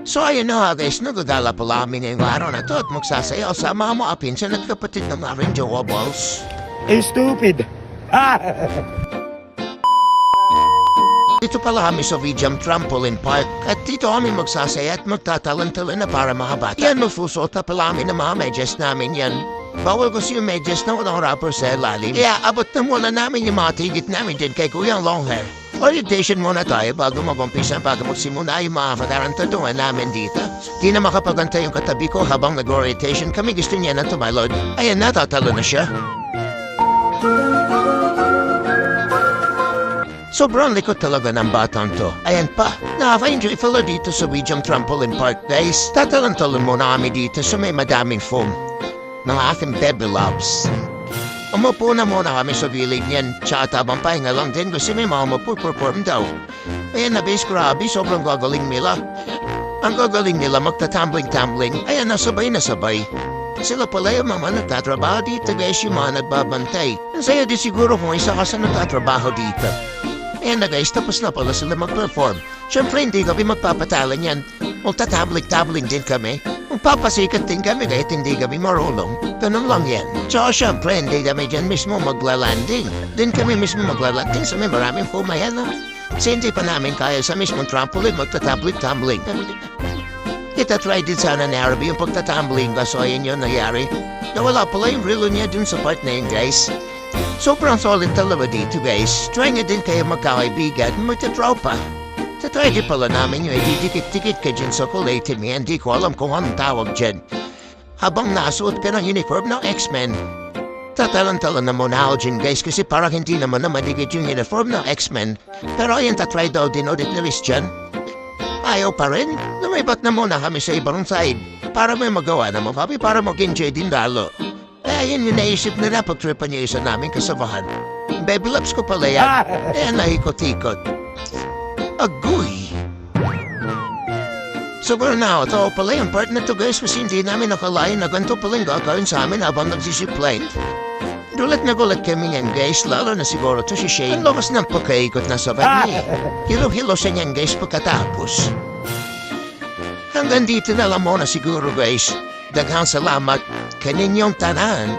So ayun na nga guys, nagagala pala kami ngayong araw na to at magsasayaw sa mga mga pinsan at kapatid ng aring jowa balls. Stupid! Dito pala kami sa VJam Trampoline Park at dito kami magsasaya at magtatalan-talan na para mga bata. Yan, magsusuot na pala kami ng mga medyas namin yan. Bawal kasi yung medyas na walang rapper sa ilalim. Kaya abot na muna namin yung mga tigit namin din kay Kuyang Longhair. Orientation muna tayo bago mag-umpisa bago magsimula yung mga patarantaduan namin dito. Di na makapagantay yung katabi ko habang nag-orientation kami gusto niya na tumalon. Ayan, natatalo na siya. Sobrang likod talaga ng batang to. Ayan pa, nakaka-enjoy pala dito sa VJam Trampoline Park guys. Tatalan-talan muna kami dito sa may madaming foam. Mga aking baby loves. Umupo na muna kami sa village niyan. Tsaka tabang pahinga lang din kasi may mga mapuperform daw. Ayan na base, grabe, sobrang gagaling nila. Ang gagaling nila magtatambling-tambling. Ayan, nasabay na sabay. Sila pala yung mga nagtatrabaho dito guys, yung mga nagbabantay. Ang saya di siguro kung isa ka sa nagtatrabaho dito. Ayan na guys, tapos na pala sila mag-perform. Siyempre hindi kami magpapatalan yan. Magtatambling-tambling din kami. Magpapasikat din kami kahit hindi kami marunong. Ganun lang yan. So siyempre hindi kami dyan mismo maglalanding. Din kami mismo maglalanding sa may maraming pumayan. Kasi hindi pa namin kaya sa mismong trampoline magtatambling-tambling. Itatry din sana ni Arabi yung pagtatambling kaso ayun yun nangyari. Nawala pala yung relo niya dun sa part na yun guys. Sobrang solid talaga dito guys. Try nga din kayo magkakaibigan, magtatropa. Tatry din pala namin yung ididikit-dikit ka dyan sa kulay team. Hindi ko alam kung anong tawag dyan. Habang nasuot ka ng uniform ng X-Men. Tatalan-talan na muna ako dyan guys kasi parang hindi naman na madigit yung uniform ng X-Men. Pero ayun, tatry daw din ulit na list dyan. Ayaw pa rin. Lumibat na muna kami sa ibang side. Para may magawa naman kami para mag-enjoy din lalo. Ayun yung naisip nila pag-tripan niya isa namin kasabahan. Baby loves ko pala yan. Ayan, nahikot-ikot. Agoy! Siguro na ito pala yung part na to guys kasi hindi namin nakalain na ganito palang gagawin sa amin habang nagsisiplane. Gulat na gulat kami yan guys, lalo na siguro to si Shane. Ang lakas ng pagkaikot na sa niya. Hilo-hilo siya niyan guys pagkatapos. Hanggang dito na lang muna siguro guys. Daghang salamat kaninyong tanan.